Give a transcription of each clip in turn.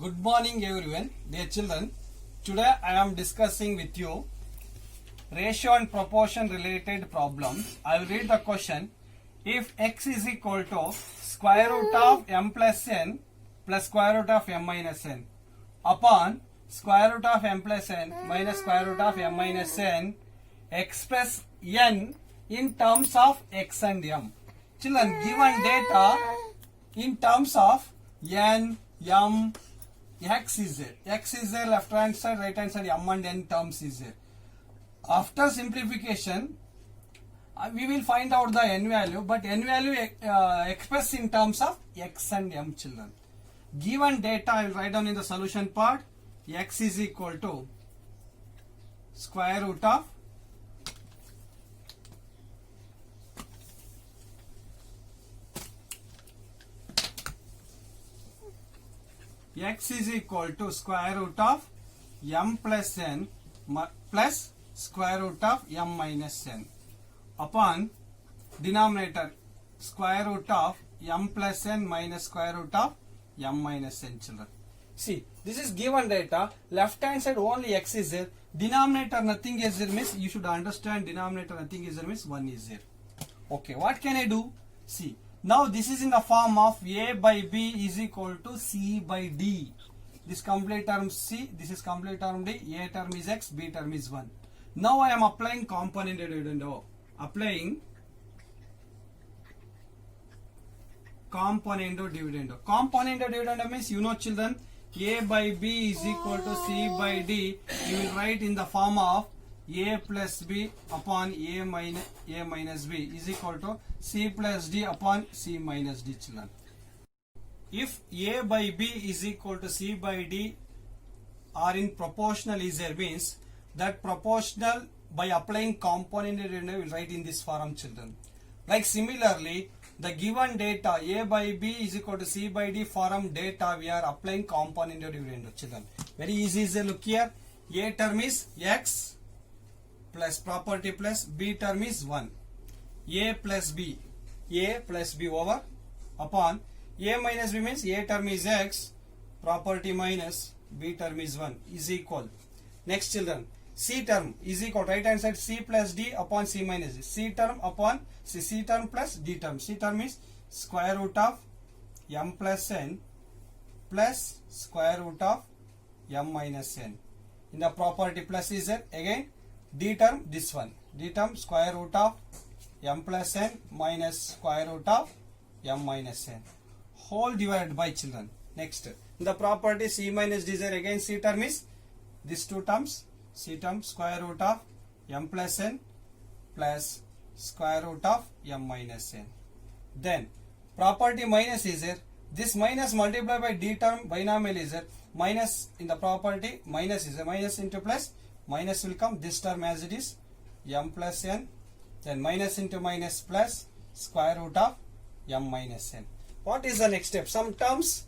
Good morning everyone, dear children. Today I am discussing with you ratio and proportion related problems. I will read the question. If x is equal to square root of m plus n plus square root of m minus n upon square root of m plus n minus square root of m minus n, express n in terms of x and m. Children, given data in terms of n, m, x is there. X is there, left hand side, right hand side, m and n terms is there. After simplification, we will find out the n value, but n value expressed in terms of x and m, children. Given data, I will write down in the solution part. X is equal to square root of x is equal to square root of m plus n plus square root of m minus n upon denominator square root of m plus n minus square root of m minus n, children. See, this is given data. Left hand side only x is there. Denominator nothing is there means you should understand denominator nothing is there means 1 is there. Okay, what can I do? See, now this is in the form of a by b is equal to c by d. This complete term c, this is complete term d, a term is x, b term is 1. Now I am applying component dividendo. Applying componendo dividendo. Componendo dividendo means, you know children, a by b is equal to c by d. You will write in the form of a plus b upon a minus b is equal to c plus d upon c minus d, children. If a by b is equal to c by d are in proportional is there means that proportional by applying component dividendo will write in this form, children. Like similarly, the given data a by b is equal to c by d form data we are applying component dividendo, children. Very easy is there. Look here, a term is x plus property plus b term is 1. A plus b over upon a minus b means a term is x, property minus b term is 1 is equal. Next, children, c term is equal, right hand side c plus d upon c minus d. C term upon c term plus d term. C term is square root of m plus n plus square root of m minus n. In the property plus is there again. D term, this one, d term square root of m plus n minus square root of m minus n whole divided by, children. Next, in the property c minus d is there again. C term is these two terms, c term square root of m plus n plus square root of m minus n. Then property minus is there. This minus multiplied by d term binomial is there. Minus in the property minus is there. Minus into plus, minus will come, this term as it is m plus n, then minus into minus plus square root of m minus n. What is the next step? Some terms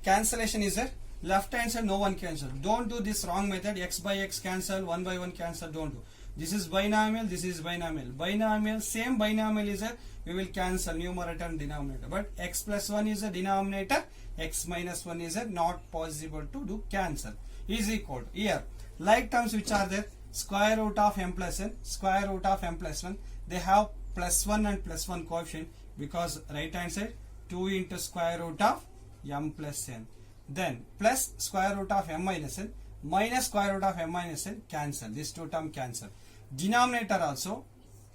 cancellation is there. Left hand side no one cancel. Don't do this wrong method. X by x cancel, 1 by 1 cancel. Don't do. This is binomial, this is binomial. Binomial, same binomial is there. We will cancel numerator and denominator. But x plus 1 is a denominator, x minus 1 is a not possible to do cancel. Is equal to here. Like terms which are there, square root of m plus n, square root of m plus 1, they have plus 1 and plus 1 coefficient because right hand side 2 into square root of m plus n. Then plus square root of m minus n minus square root of m minus n cancel. These two term cancel. Denominator also,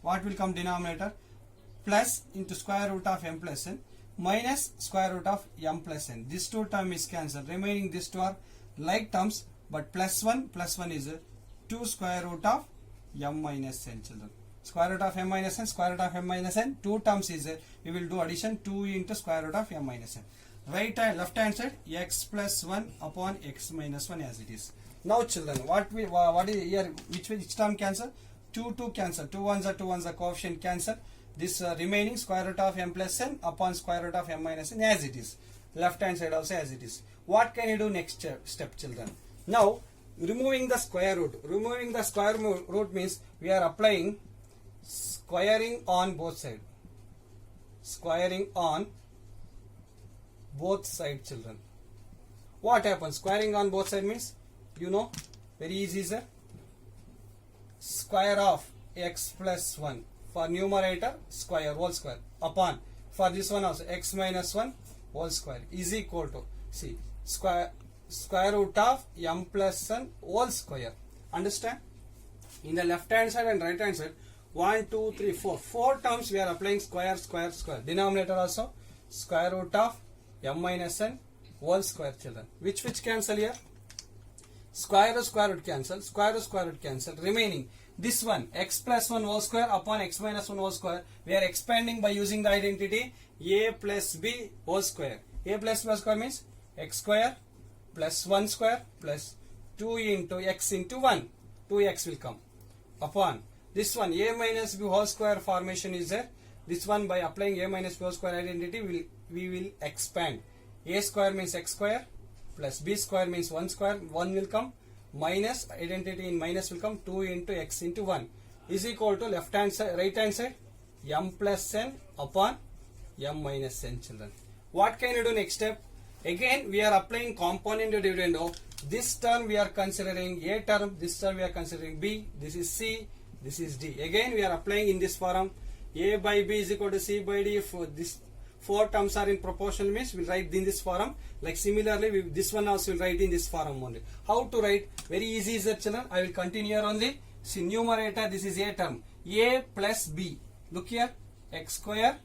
what will come denominator? Plus into square root of m plus n minus square root of m plus n. This two term is cancelled. Remaining these two are like terms, but plus 1 is 2 square root of m minus n, children. Square root of m minus n, square root of m minus n, two terms is there. We will do addition 2 into square root of m minus n. Right hand, left hand side x plus 1 upon x minus 1 as it is. Now, children, what is here? Which term cancel? 2 cancel. 2 ones are coefficient cancel. This remaining square root of m plus n upon square root of m minus n as it is. Left hand side also as it is. What can you do next step, children? Now, removing the square root. Removing the square root means we are applying squaring on both sides. Squaring on both sides, children. What happens? Squaring on both sides means, you know, very easy, sir. Square of x plus 1 for numerator, square, whole square, upon, for this one also, x minus 1 whole square is equal to, see, square root of m plus n whole square. Understand? In the left hand side and right hand side, 1, 2, 3, 4. 4 terms we are applying square, square, square. Denominator also square root of m minus n whole square, children. Which cancel here? Square root cancel, square root cancel. Remaining this one, x plus 1 whole square upon x minus 1 whole square. We are expanding by using the identity a plus b whole square. A plus b whole square means x square plus 1 square plus 2 into x into 1. 2x will come. Upon this one, a minus b whole square formation is there. This one, by applying a minus b whole square identity, we will expand. A square means x square plus b square means 1 square. 1 will come. Minus, identity in minus will come. 2 into x into 1 is equal to left hand side, right hand side, m plus n upon m minus n, children. What can you do next step? Again, we are applying component dividendo. This term we are considering a term, this term we are considering b, this is c, this is d. Again, we are applying in this form. A by b is equal to c by d. For this 4 terms are in proportional means we will write in this form. Like similarly, this one also will write in this form only. How to write? Very easy, is that, children? I will continue here only. See, numerator, this is a term. A plus b. Look here. X square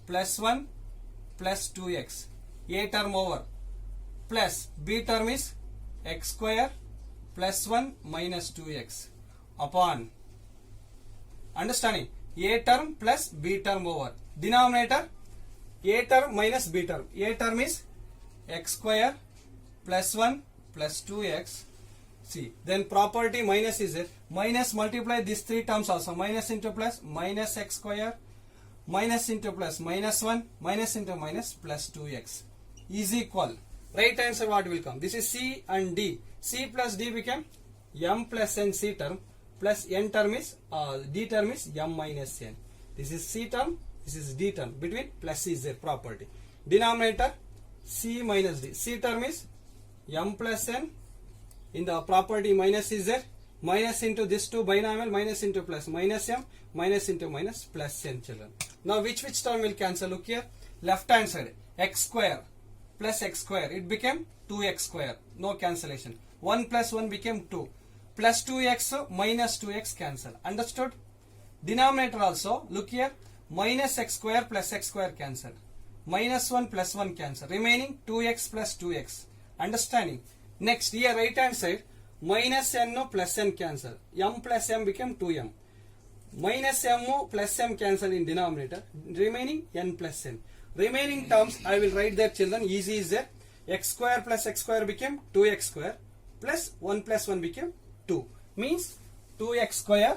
plus 1 plus 2x. A term over. Plus b term is x square plus 1 minus 2x. Upon. Understanding? A term plus b term over. Denominator, a term minus b term. A term is x square plus 1 plus 2x. See, then property minus is it. Minus, multiply these 3 terms also. Minus into plus, minus x square, minus into plus, minus 1, minus into minus, plus 2x is equal. Right answer what will come? This is c and d. C plus d became m plus n c term, plus n term is, d term is m minus n. This is c term, this is d term. Between plus is their property. Denominator c minus d. C term is m plus n. In the property minus is there. Minus into this 2 binomial, minus into plus, minus m, minus into minus, plus n, children. Now which term will cancel? Look here. Left hand side, x square plus x square. It became 2x square. No cancellation. 1 plus 1 became 2. Plus 2x minus 2x cancel. Understood? Denominator also, look here. Minus x square plus x square cancel. Minus 1 plus 1 cancel. Remaining 2x plus 2x. Understanding? Next, here right hand side, minus n plus n cancel. M plus m became 2m. Minus m plus m cancel in denominator. Remaining n plus n. Remaining terms I will write there, children. Easy is there. X square plus x square became 2x square. Plus 1 plus 1 became 2. Means 2x square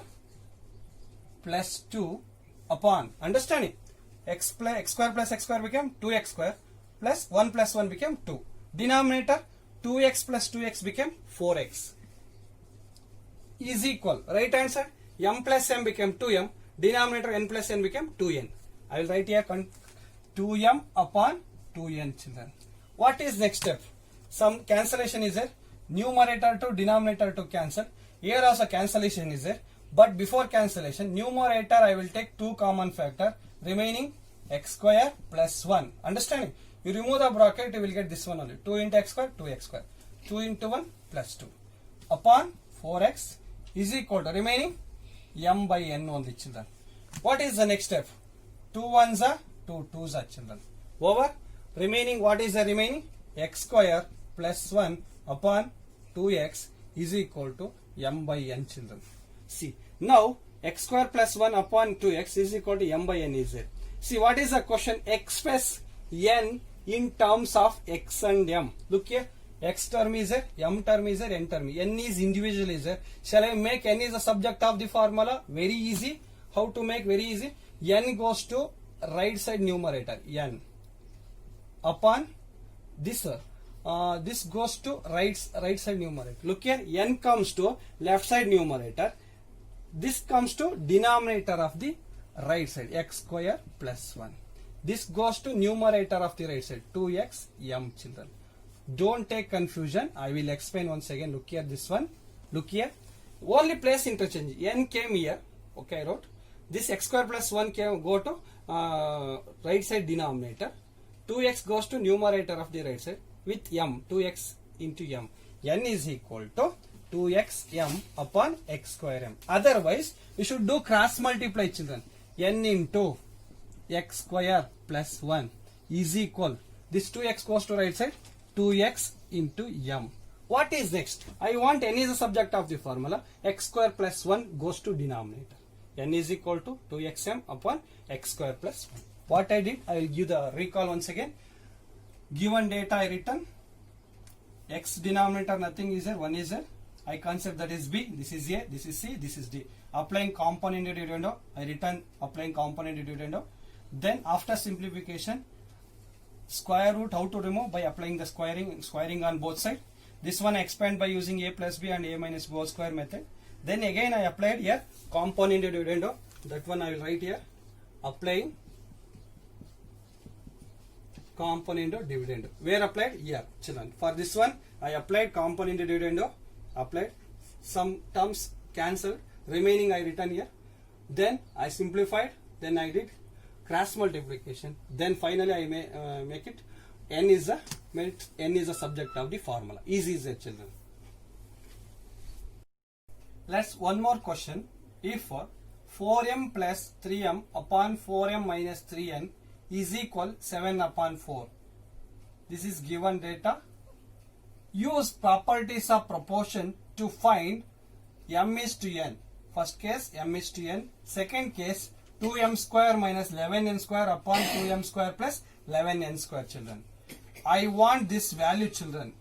plus 2 upon. Understanding? X square plus x square became 2x square. Plus 1 plus 1 became 2. Denominator 2x plus 2x became 4x. Is equal. Right answer. M plus m became 2m. Denominator n plus n became 2n. I will write here 2m upon 2n, children. What is next step? Some cancellation is there. Numerator to denominator to cancel. Here also cancellation is there. But before cancellation, numerator I will take 2 common factor. Remaining x square plus 1. Understanding? You remove the bracket, you will get this one only. 2 into x square, 2x square. 2 into 1 plus 2. Upon 4x is equal to remaining m by n only, children. What is the next step? 2 1s are 2 2s are, children. Over. Remaining, what is the remaining? X square plus 1 upon 2x is equal to m by n, children. See, now x square plus 1 upon 2x is equal to m by n is there. See, what is the question? Express n in terms of x and m. Look here. X term is there, m term is there, n term. N is individual is there. Shall I make n is the subject of the formula? Very easy. How to make? Very easy. N goes to right side numerator. N upon this. This goes to right side numerator. Look here. N comes to left side numerator. This comes to denominator of the right side. X square plus 1. This goes to numerator of the right side. 2x m, children. Don't take confusion. I will explain once again. Look here, this one. Look here. Only place interchange. N came here. Okay, I wrote. This x square plus 1 came go to right side denominator. 2x goes to numerator of the right side with m. 2x into m. N is equal to 2x m upon x square m. Otherwise, we should do cross multiply, children. N into x square plus 1 is equal. This 2x goes to right side. 2x into m. What is next? I want n is the subject of the formula. X square plus 1 goes to denominator. N is equal to 2xm upon x square plus 1. What I did, I will give the recall once again. Given data I written. X denominator nothing is there, 1 is there. I concept that is B, this is A, this is C, this is D. Applying component dividendo, I written applying component dividendo. Then after simplification, square root how to remove? By applying the squaring on both sides. This one I expand by using a plus b and a minus b whole square method. Then again I applied here component dividendo. That one I will write here. Applying component dividendo. Where applied? Here, children. For this one I applied component dividendo. Applied. Some terms cancelled. Remaining I written here. Then I simplified. Then I did cross multiplication. Then finally I make it n is the subject of the formula. Easy is it, children. Let's one more question. If 4m plus 3m upon 4m minus 3n is equal 7 upon 4. This is given data. Use properties of proportion to find m is to n. First case m is to n. Second case 2m square minus 11n square upon 2m square plus 11n square, children. I want this value, children.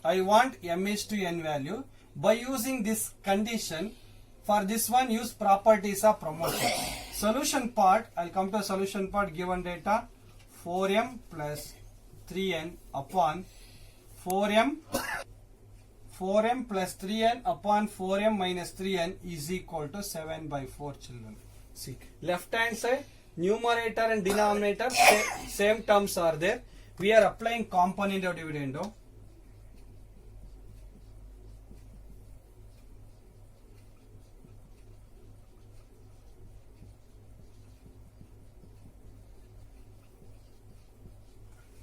I want m is to n value. By using this condition, for this one use properties of promotion. Solution part, I'll come to solution part. Given data 4m plus 3n upon 4m plus 3n upon 4m minus 3n is equal to 7 by 4, children. See, left hand side numerator and denominator same terms are there. We are applying component of dividendo.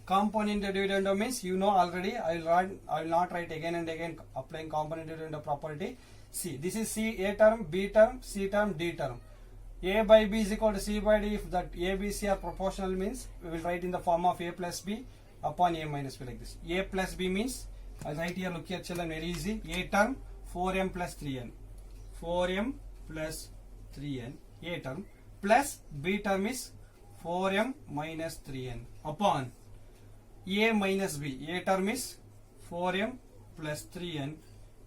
Component dividendo means you know already. I will not write again and again. Applying component dividendo property. See, this is C, A term, B term, C term, D term. A by B is equal to C by D. If that A, B, C are proportional means we will write in the form of A plus B upon A minus B like this. A plus B means, I write here, look here, children, very easy. A term 4m plus 3n. 4m plus 3n. A term plus B term is 4m minus 3n upon A minus B. A term is 4m plus 3n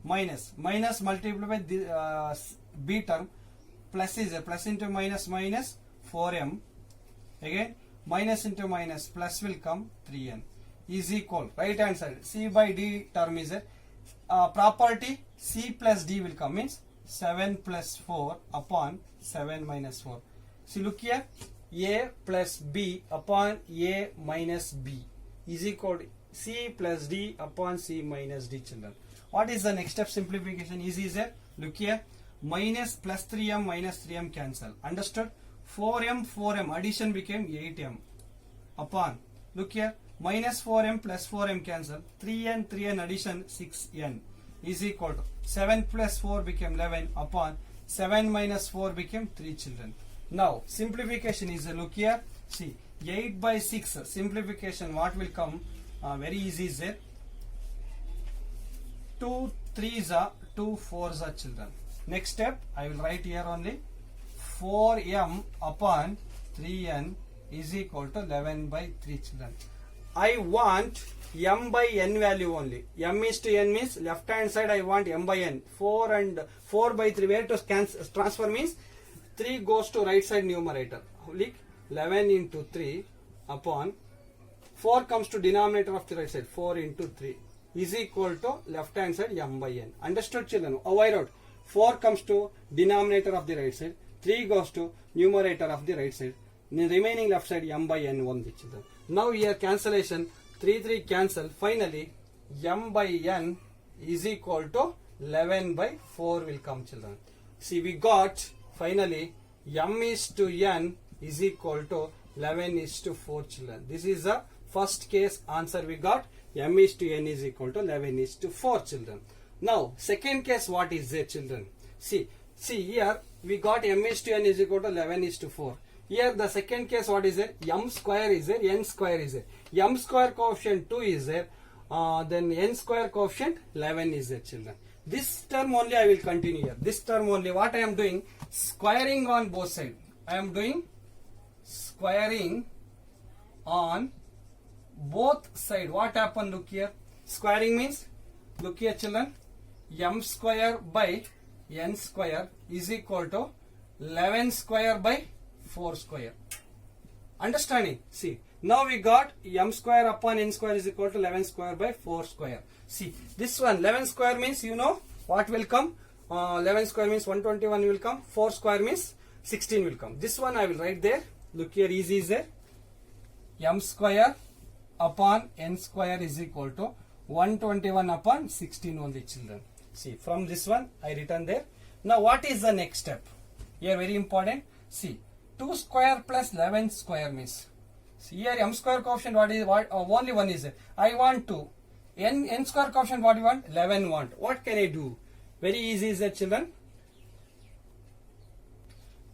minus multiplied by the B term. Plus is a plus into minus 4m. Again minus into minus plus will come 3n is equal. Right hand side C by D term is a property. C plus D will come means 7 plus 4 upon 7 minus 4. See, look here. A plus B upon A minus B is equal to C plus D upon C minus D, children. What is the next step? Simplification. Easy is it? Look here. Minus plus 3m cancel. Understood? 4m addition became 8m upon. Look here. Minus 4m plus 4m cancel. 3n addition 6n is equal to 7 plus 4 became 11 upon 7 minus 4 became 3, children. Now simplification is look here. See, 8 by 6 simplification. What will come? Very easy is it. 2 3s are 2 4s are, children. Next step, I will write here only 4m upon 3n is equal to 11 by 3, children. I want m by n value only. M is to n means left hand side I want m by n. 4 and 4 by 3. Where to transfer means 3 goes to right side numerator. Like 11 into 3 upon 4 comes to denominator of the right side. 4 into 3 is equal to left hand side m by n. Understood, children? Oh, I wrote 4 comes to denominator of the right side. 3 goes to numerator of the right side. The remaining left side m by n only, children. Now here cancellation. 3 cancel. Finally, m by n is equal to 11 by 4 will come, children. See, we got finally m is to n is equal to 11 is to 4, children. This is the first case answer we got. M is to n is equal to 11 is to 4, children. Now, second case, what is there, children? See here we got m is to n is equal to 11 is to 4. Here the second case, what is there? M square is there, n square is there. M square coefficient 2 is there, then n square coefficient 11 is there, children. This term only I will continue here. This term only, what I am doing? Squaring on both sides. I am doing squaring on both sides. What happened? Look here. Squaring means, look here, children. M square by n square is equal to 11 square by 4 square. Understanding? See, now we got m square upon n square is equal to 11 square by 4 square. See, this one 11 square means, you know what will come? 11 square means 121 will come. 4 square means 16 will come. This one I will write there. Look here, easy is there. M square upon n square is equal to 121 upon 16 only, children. See, from this one I written there. Now what is the next step? Here very important. See, 2 square plus 11 square means, see here m square coefficient only one is there. I want 2. N square coefficient what you want? 11 want. What can I do? Very easy is that, children.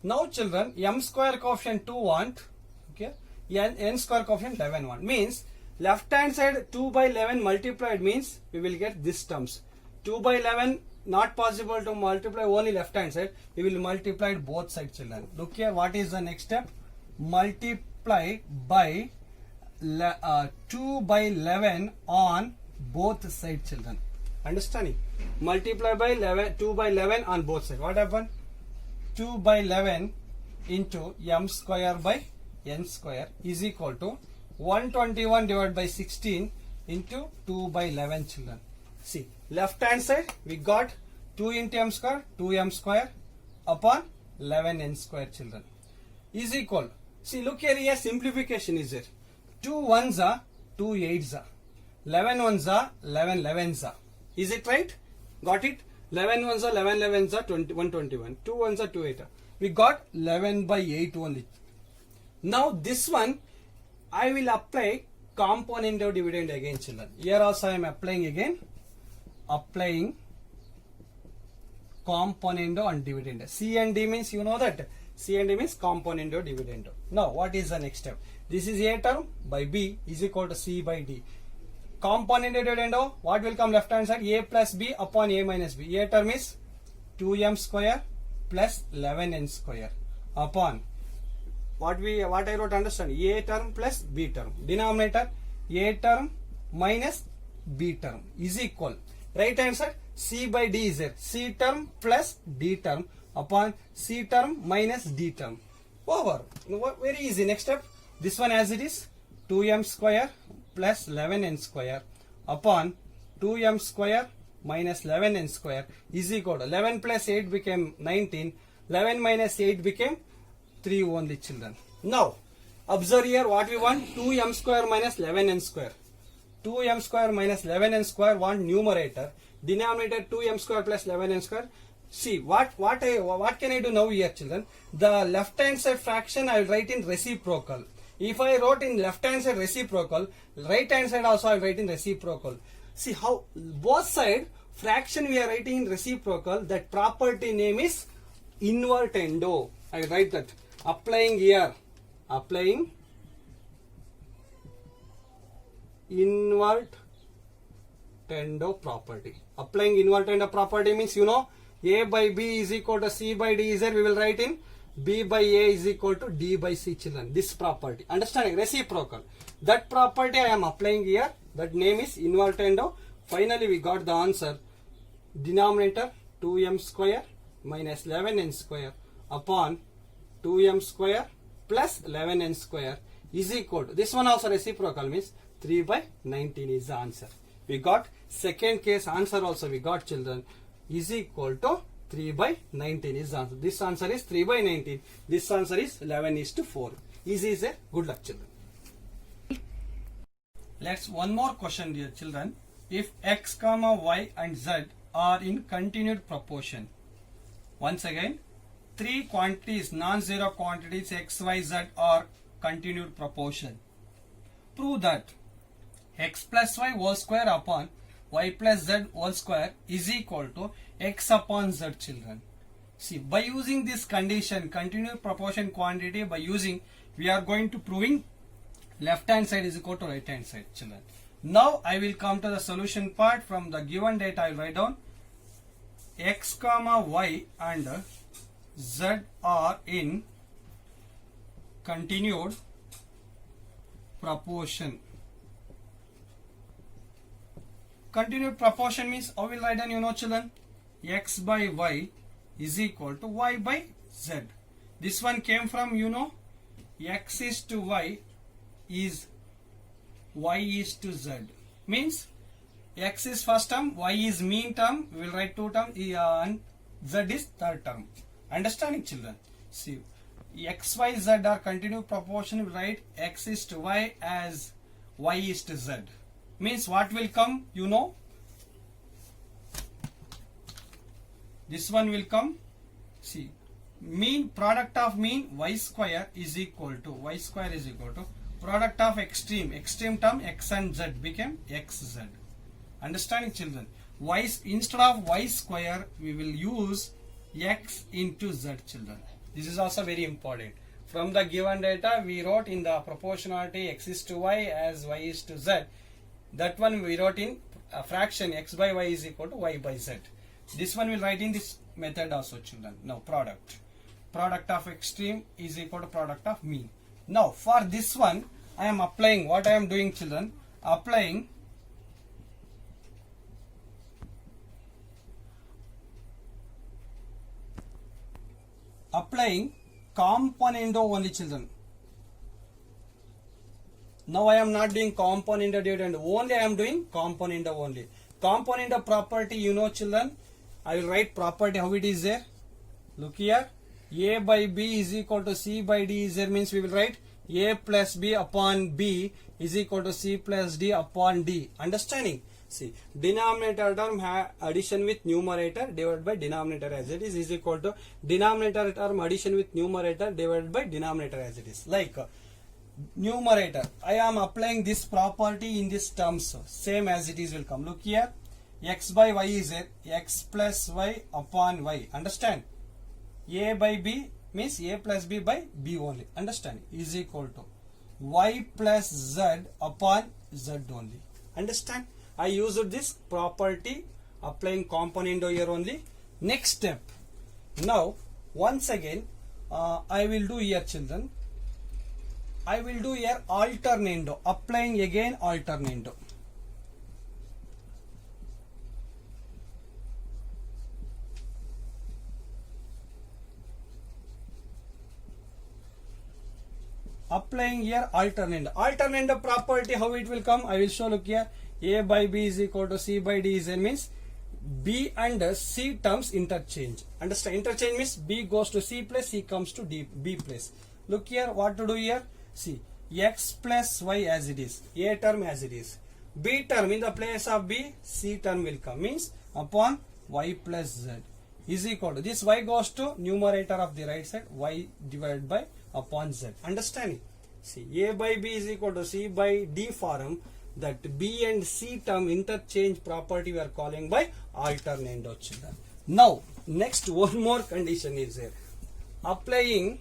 Now children, m square coefficient 2 want, okay, n square coefficient 11 want. Means left hand side 2 by 11 multiplied means we will get this terms. 2 by 11 not possible to multiply only left hand side. We will multiply both sides, children. Look here, what is the next step? Multiply by 2 by 11 on both sides, children. Understanding? Multiply by 2 by 11 on both sides. What happened? 2 by 11 into m square by n square is equal to 121 divided by 16 into 2 by 11, children. See, left hand side we got 2 into m square, 2m square upon 11n square, children, is equal. See, look here, simplification is there. 2 1s are 2 8s are 11 1s are 11 11s are. Is it right? Got it? 11 1s are 11 11s are 121. 2 1s are 2 8 are. We got 11 by 8 only. Now this one I will apply component of dividend again, children. Here also I am applying again. Applying component on dividend. C and D means, you know that. C and D means component of dividend. Now what is the next step? This is A term by B is equal to C by D. Component of dividend, what will come left hand side? A plus B upon A minus B. A term is 2m square plus 11n square upon what I wrote, understand? A term plus B term. Denominator A term minus B term is equal. Right hand side C by D is there. C term plus D term upon C term minus D term. Over. Very easy. Next step. This one as it is. 2m square plus 11n square upon 2m square minus 11n square is equal to 11 plus 8 became 19. 11 minus 8 became 3 only, children. Now observe here what we want. 2m square minus 11n square. 2m square minus 11n square want numerator. Denominator 2m square plus 11n square. See what can I do now here, children? The left hand side fraction I will write in reciprocal. If I wrote in left hand side reciprocal, right hand side also I will write in reciprocal. See how both side fraction we are writing in reciprocal. That property name is invertendo. I will write that. Applying here. Applying invertendo property. Applying invertendo property means, you know, A by B is equal to C by D is there. We will write in B by A is equal to D by C, children. This property. Understanding? Reciprocal. That property I am applying here. That name is invertendo. Finally we got the answer. Denominator 2m square minus 11n square upon 2m square plus 11n square is equal to, this one also reciprocal means 3 by 19 is the answer. We got second case answer also we got, children, is equal to 3 by 19 is the answer. This answer is 3 by 19. This answer is 11 is to 4. Easy is it? Good luck, children. Let's one more question, dear children. If x comma y and z are in continued proportion, once again, three quantities, non-zero quantities x, y, z are continued proportion. Prove that x plus y whole square upon y plus z whole square is equal to x upon z, children. See, by using this condition, continued proportion quantity, by using, we are going to proving left hand side is equal to right hand side, children. Now I will come to the solution part. From the given data I will write down x comma y and z are in continued proportion. Continued proportion means I will write down, you know, children, x by y is equal to y by z. This one came from, you know, x is to y is y is to z. Means x is first term, y is mean term, we will write two terms, and z is third term. Understanding, children? See, x, y, z are continued proportion, we write x is to y as y is to z. Means what will come, you know, this one will come. See, mean, product of mean y square is equal to product of extreme term x and z became xz. Understanding, children? Y, instead of y square we will use x into z, children. This is also very important. From the given data we wrote in the proportionality x is to y as y is to z. That one we wrote in a fraction x by y is equal to y by z. This one will write in this method also, children. Now product of extreme is equal to product of mean. Now for this one I am applying, what I am doing, children, applying componendo only, children. Now I am not doing componendo dividend, only I am doing componendo only. Componendo property, you know, children, I will write property how it is there. Look here, a by b is equal to c by d is there, means we will write a plus b upon b is equal to c plus d upon d. Understanding? See, denominator term addition with numerator divided by denominator as it is equal to denominator term addition with numerator divided by denominator as it is. Like numerator, I am applying this property in this terms, same as it is will come. Look here, x by y is there, x plus y upon y. Understand? A by b means a plus b by b only. Understand? Is equal to y plus z upon z only. Understand? I used this property applying componendo here only. Next step. Now once again I will do here, children, I will do here alternando, applying again alternando. Applying here alternando. Alternando property, how it will come, I will show. Look here, a by b is equal to c by d is n, means b and c terms interchange. Understand? Interchange means b goes to c place, c comes to d, b place. Look here, what to do here? See, x plus y as it is, a term as it is, b term in the place of b, c term will come, means upon y plus z is equal to, this y goes to numerator of the right side, y divided by upon z. Understanding? See, a by b is equal to c by d form, that b and c term interchange property we are calling by alternando, children. Now next one more condition is there, applying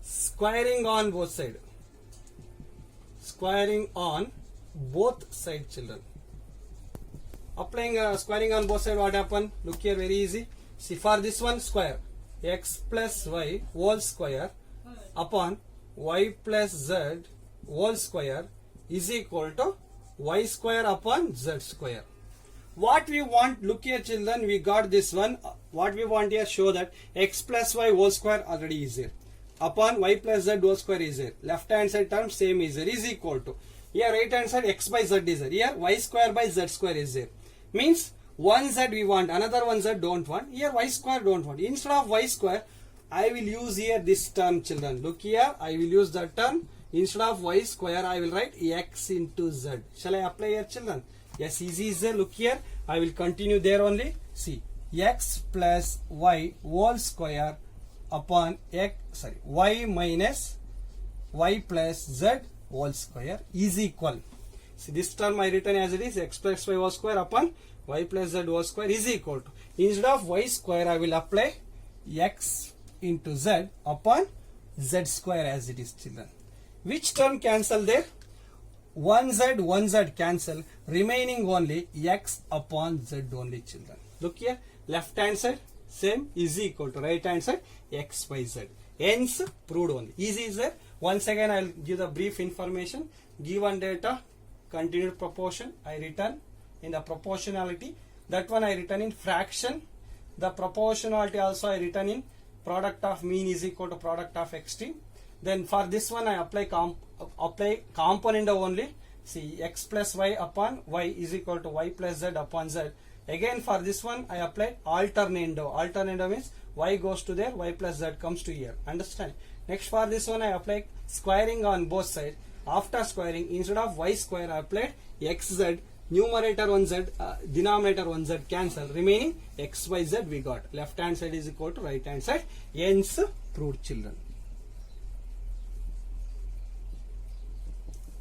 squaring on both sides. Squaring on both sides, children. Applying squaring on both sides, what happen? Look here, very easy. See, for this one, square x plus y whole square upon y plus z whole square is equal to y square upon z square. What we want, look here, children, we got this one. What we want here, show that x plus y whole square already is there, upon y plus z whole square is there, left hand side term same is there, is equal to, here right hand side x by z is there, here y square by z square is there, means one z we want, another one z don't want, here y square don't want. Instead of y square I will use here this term, children. Look here, I will use that term Instead of y square, I will write x into z. Shall I apply here, children? Yes, easy is there. Look here. I will continue there only. See, x plus y whole square upon y minus y plus z whole square is equal. See, this term I written as it is, x plus y whole square upon y plus z whole square is equal to. Instead of y square, I will apply x into z upon z square as it is, children. Which term cancel there? 1z cancel, remaining only x upon z only, children. Look here, left hand side same is equal to right hand side x by z. Hence proved only. Easy is there. Once again I will give the brief information. Given data, continued proportion I written in the proportionality. That one I written in fraction. The proportionality also I written in product of mean is equal to product of extreme. Then for this one I apply component only. See, x plus y upon y is equal to y plus z upon z. Again for this one I apply alternando. Alternando means y goes to there, y plus z comes to here. Understand? Next for this one I apply squaring on both sides. After squaring, instead of y square I applied xz. Numerator 1z, denominator 1z cancel. Remaining x by z we got. Left hand side is equal to right hand side. Hence proved, children.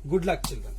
Good luck, children.